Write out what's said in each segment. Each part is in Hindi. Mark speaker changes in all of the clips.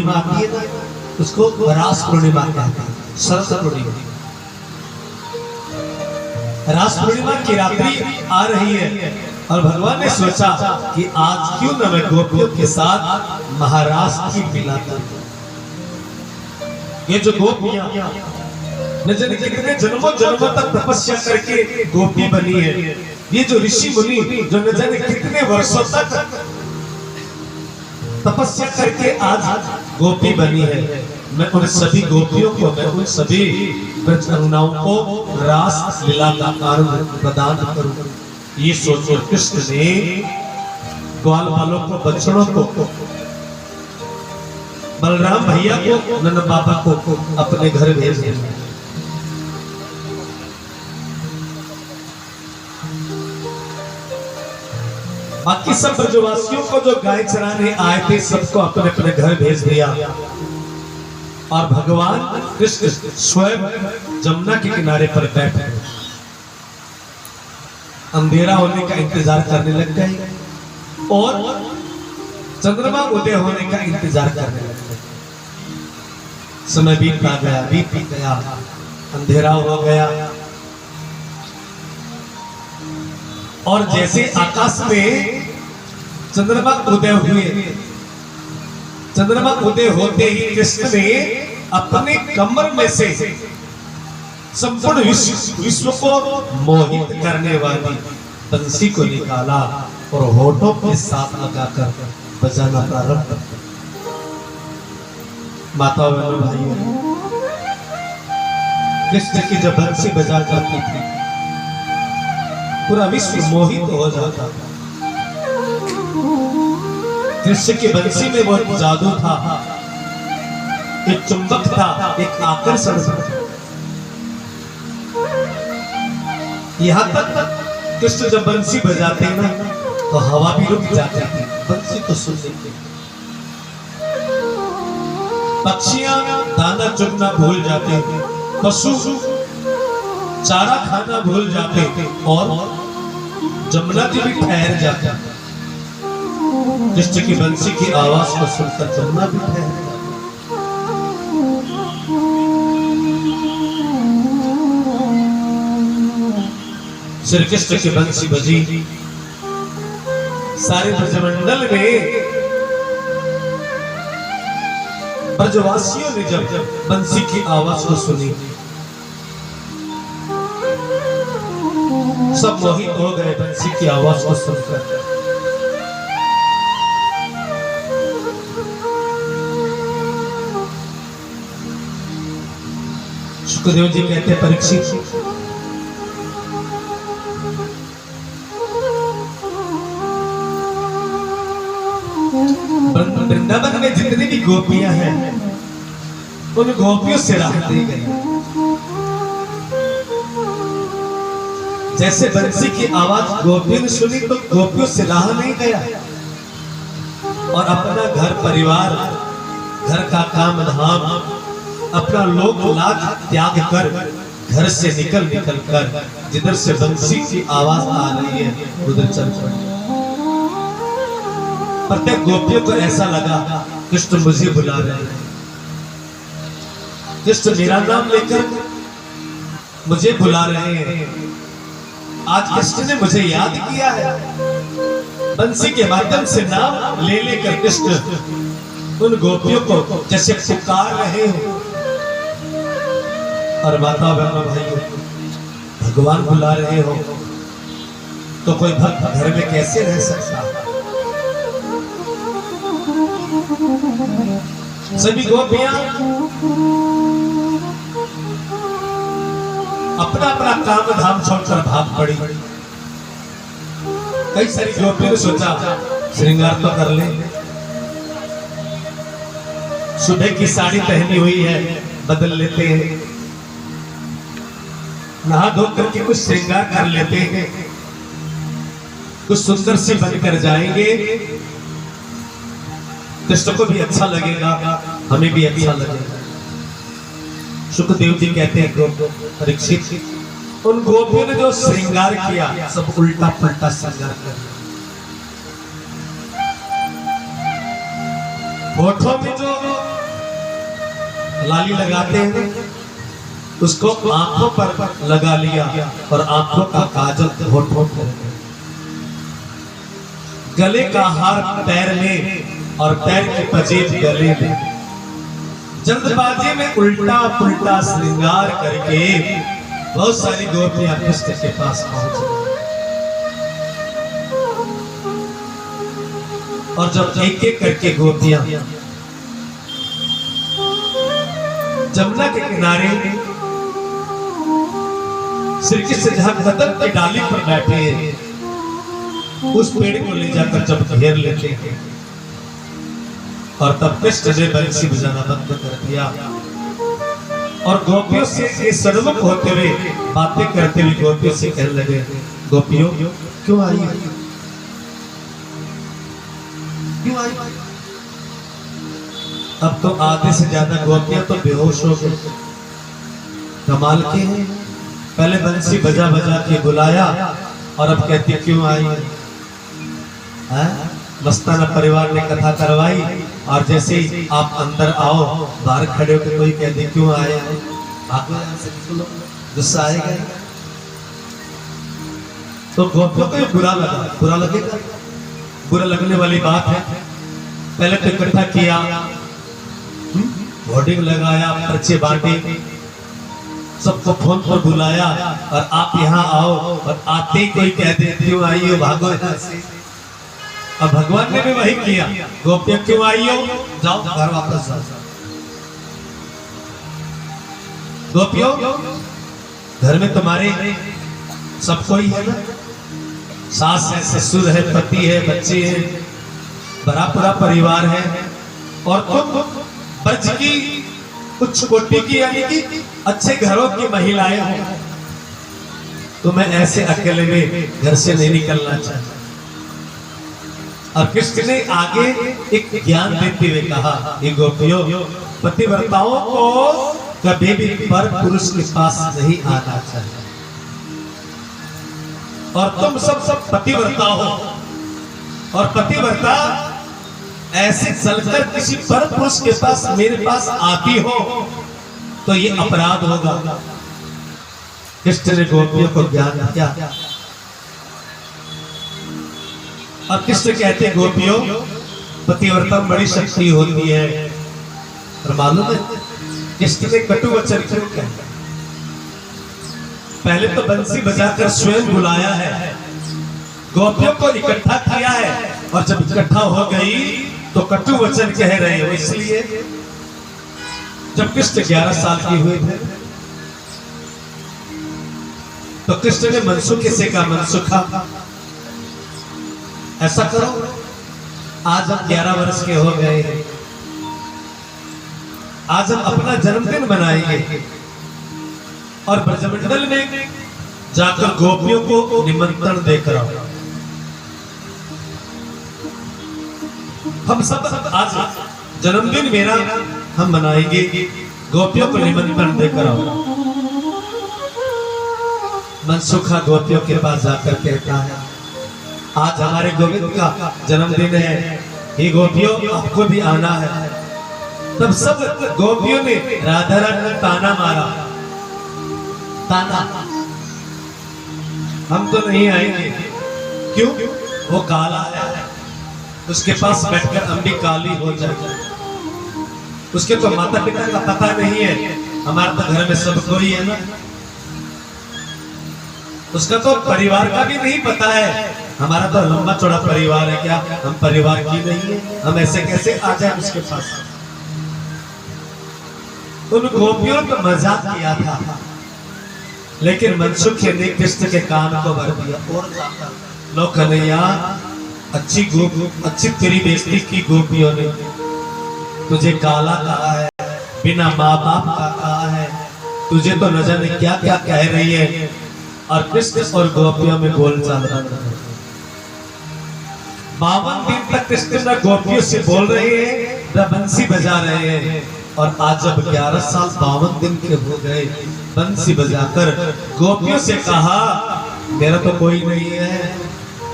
Speaker 1: पूर्णिमा आती है ना, उसको रास पूर्णिमा कहते हैं। शरद पूर्णिमा, रास पूर्णिमा की रात्रि आ रही है और भगवान ने सोचा कि आज क्यों न मैं गोपियों के साथ महारास की मिलाता हूं। ये जो गोपियां न जाने कितने जन्मों जन्मों तक तपस्या करके गोपी बनी है, ये जो ऋषि मुनि जो न जाने कितने वर्षों तक तपस्या करके आज गोपी बनी है, मैं उन सभी गोपियों को, मैं उन सभी ब्रजअंगनाओं को रास लीला का कारण प्रदान करूं। ये सोचो कृष्ण ने ग्वाल बालों को, बछड़ों को, बलराम भैया को, नंद बाबा को अपने घर भेज दिया। बाकी सब ब्रजवासियों को जो गाय चराने आए थे सबको अपने अपने घर भेज दिया और भगवान कृष्ण स्वयं जमुना के किनारे पर बैठे अंधेरा होने का इंतजार करने लग गए और चंद्रमा उदय होने का इंतजार करने लग गए। समय बीतता गया, अंधेरा हो गया और जैसे आकाश में चंद्रमा उदय हुए, चंद्रमा उदय होते ही कृष्ण ने अपने कमर में से संपूर्ण विश्व को मोहित करने वाली बंसी को निकाला और होठों के साथ लगाकर बजाना प्रारंभ कर। माता बहनों भाइयों, कृष्ण की जब बंसी बजा जाती थी पूरा विश्व मोहित हो जाता था। कृष्ण की बंसी में बहुत जादू था, एक चुंबक था, एक आकर्षण था। यहां तक कृष्ण जब बंसी बजाते ना तो हवा भी रुक जाती थी बंसी को सुनने के। पक्षियां दाना चुगना भूल जाते थे, पशु चारा खाना भूल जाते थे और जमुना जी भी ठहर जाते। कृष्ण की बंसी की आवाज को सुनकर जमुना भी ठहर जाती। श्री कृष्ण की बंसी बजी, सारे ब्रजमंडल में ब्रजवासियों ने जब बंसी की आवाज को सुनी सब मोहित हो गए बंसी की आवाज को सुनकर। सुखदेव जी कहते परीक्षित, वृंदावन में जितनी भी गोपियां हैं उन गोपियों से राह दी गई। जैसे बंसी की आवाज गोपियों ने सुनी तो गोपियों से राह नहीं गया और अपना घर परिवार, घर का काम धाम, अपना लोक लाज त्याग कर घर से निकल कर जिधर से बंसी की आवाज आ रही है उधर चल पड़े। प्रत्येक गोपियों को ऐसा लगा कृष्ण मुझे बुला रहे हैं, कृष्ण मेरा नाम लेकर मुझे बुला रहे हैं। आज कृष्ण ने मुझे याद किया है। बंसी के माध्यम से नाम ले लेकर कृष्ण उन गोपियों को जैसे पुकार रहे हो। और माता बहनों भाइयों, भगवान बुला रहे हो तो कोई भक्त घर में कैसे रह सकता? सभी गोपियां अपना अपना काम धाम छोड़कर भाग पड़ी। कई सारी गोपियों ने सोचा श्रृंगार तो कर ले, सुबह की साड़ी पहनी हुई है बदल लेते हैं, नहा धो करके कुछ श्रृंगार कर लेते हैं, कुछ सुंदर से बनकर जाएंगे, कृष्ण को भी अच्छा लगेगा, हमें भी अच्छा लगेगा। सुखदेव जी कहते हैं परीक्षित, उन गोपियों ने जो श्रृंगार किया सब उल्टा पुल्टा श्रृंगार कर होठों में जो लाली लगाते हैं उसको आंखों पर लगा लिया और आंखों का काजल होठों पर, गले का हार पैर में और पैर की पजेब गले में। जल्दबाजी में उल्टा पुल्टा श्रृंगार करके बहुत सारी गोपियां कृष्ण के पास पहुंच गई। और जब एक एक करके गोपियां जमुना के किनारे श्री कृष्ण जहां कदम की डाली पर बैठे हैं उस पेड़ को ले जाकर जब घेर लेते हैं और तब कृष्ण ने बंसी बजाना बंद कर दिया और गोपियों से ये सन्मुख होते हुए बातें करते हुए गोपियों से कहने लगे, गोपियों क्यों आई, क्यों आई? अब तो आधे से ज्यादा गोपियां तो बेहोश हो गई। कमाल के हैं, पहले बंसी बजा बजा के बुलाया और अब कहती क्यों आई है? मस्ताना परिवार ने कथा करवाई और जैसे ही आप अंदर आओ बाहर खड़े होकर कोई कहते क्यों आए हैं? गुस्सा आएगा तो गोपियों को बुरा लगा, बुरा लगेगा, बुरा लगने वाली बात है। पहले तो इकट्ठा किया, होर्डिंग लगाया, पर्चे बांटे, सबको फोन पर बुलाया और आप यहाँ आओ और आते ही कोई कह दे क्यों आई हो, भागो यहाँ से। अब भगवान ने भी वही किया, गोपियां क्यों आई हो, जाओ घर वापस जाओ। गोपियों घर में तुम्हारे सब कोई है ना, सास है, ससुर है, पति है, बच्चे हैं, बड़ा पूरा परिवार है और तुम ब्रज की उच्च कोटि की यानी कि अच्छे घरों की महिलाएं हो, तो मैं ऐसे अकेले में घर से नहीं निकलना चाहता। और कृष्ण ने आगे एक ज्ञान देते हुए कहा, ये गोपियों पतिव्रताओं को कभी भी पर पुरुष के पास नहीं आना चाहिए और तुम सब पतिव्रता हो और पतिव्रता ऐसे चलकर किसी पर पुरुष के पास मेरे पास आती हो तो ये अपराध होगा। कृष्ण ने गोपियों को ज्ञान दिया और कृष्ण कहते गोपियों पतिव्रता बड़ी शक्ति होती है। और मालूम है कृष्ण ने कटु वचन क्यों कहा? पहले तो बंसी बजाकर स्वयं बुलाया है, गोपियों को इकट्ठा किया है और जब इकट्ठा हो गई तो कटु वचन कह रहे हो। इसलिए जब कृष्ण 11 साल के हुए थे तो कृष्ण ने मनसुखे से कहा, मनसुखा ऐसा करो, आज हम 11 वर्ष के हो गए हैं, आज हम अपना जन्मदिन मनाएंगे और ब्रजमंडल में जाकर गोपियों को निमंत्रण देकर आओ। हम सब आज जन्मदिन मेरा हम मनाएंगे, गोपियों को निमंत्रण देकर आओ। मनसुखा गोपियों के पास जाकर कहता है, आज हमारे गोविंद का जन्मदिन है, ये गोपियों आपको भी आना है। तब सब गोपियों ने राधा रानी ताना मारा, ताना, हम तो नहीं आएंगे। क्यों? वो काला है, उसके पास बैठकर हम भी काली हो जाए। उसके तो माता पिता का पता नहीं है, हमारे तो घर में सब कोई है ना, उसका तो परिवार का भी नहीं पता है। हमारा तो लंबा चौड़ा परिवार है, क्या हम परिवार की नहीं है? हम ऐसे कैसे आ जाए उसके पास? उन गोपियों ने मजाक किया था, लेकिन मनसुखे ने कृष्ण के कान को भर दिया और जाता लो कन्हैया, अच्छी तेरी बेइज्जती की गोपियों ने, तुझे काला कहा है, बिना माँ बाप का कहा है, तुझे तो न जाने क्या क्या कह रही है। और कृष्ण और गोपियों में बोलचाल 52 दिन तक कृष्ण गोपियों से बोल रहे हैं, बंसी बजा रहे हैं। और आज जब 11 साल 52 दिन के हो गए, बंसी बजाकर गोपियों से कहा, मेरा तो कोई नहीं है,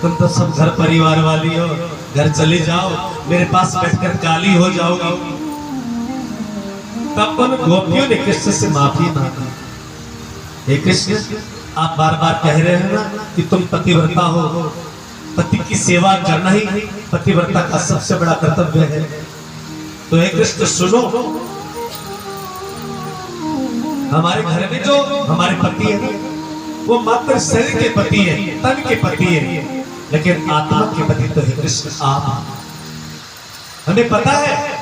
Speaker 1: तुम तो सब घर परिवार वाली हो, घर चले जाओ, मेरे पास बैठकर काली हो जाओगी। तब उन गोपियों ने कृष्ण से माफी मांगी। हे कृष्ण, आप बार बार कह रहे हैं ना कि तुम पतिव्रता हो, पति की सेवा करना ही पतिव्रता का सबसे बड़ा कर्तव्य है। तो हे कृष्ण सुनो, हमारे घर में जो हमारे पति है वो मात्र शरीर के पति है, तन के पति है, लेकिन आत्मा के पति तो हे कृष्ण आप। हमें पता है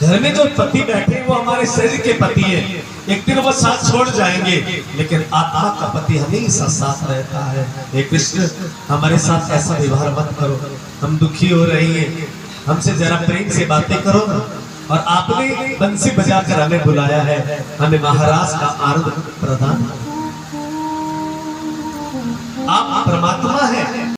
Speaker 1: घर में जो पति बैठे वो हमारे शरीर के पति है, एक दिन वो साथ छोड़ जाएंगे, लेकिन आत्मा का पति हमेशा साथ रहता है। हे कृष्ण, हमारे साथ ऐसा व्यवहार मत करो, हम दुखी हो रही हैं, हमसे जरा प्रेम से बातें करो ना। और आपने बंसी बजाकर हमें बुलाया है, हमें महाराज का आनंद प्रदान। आप परमात्मा है।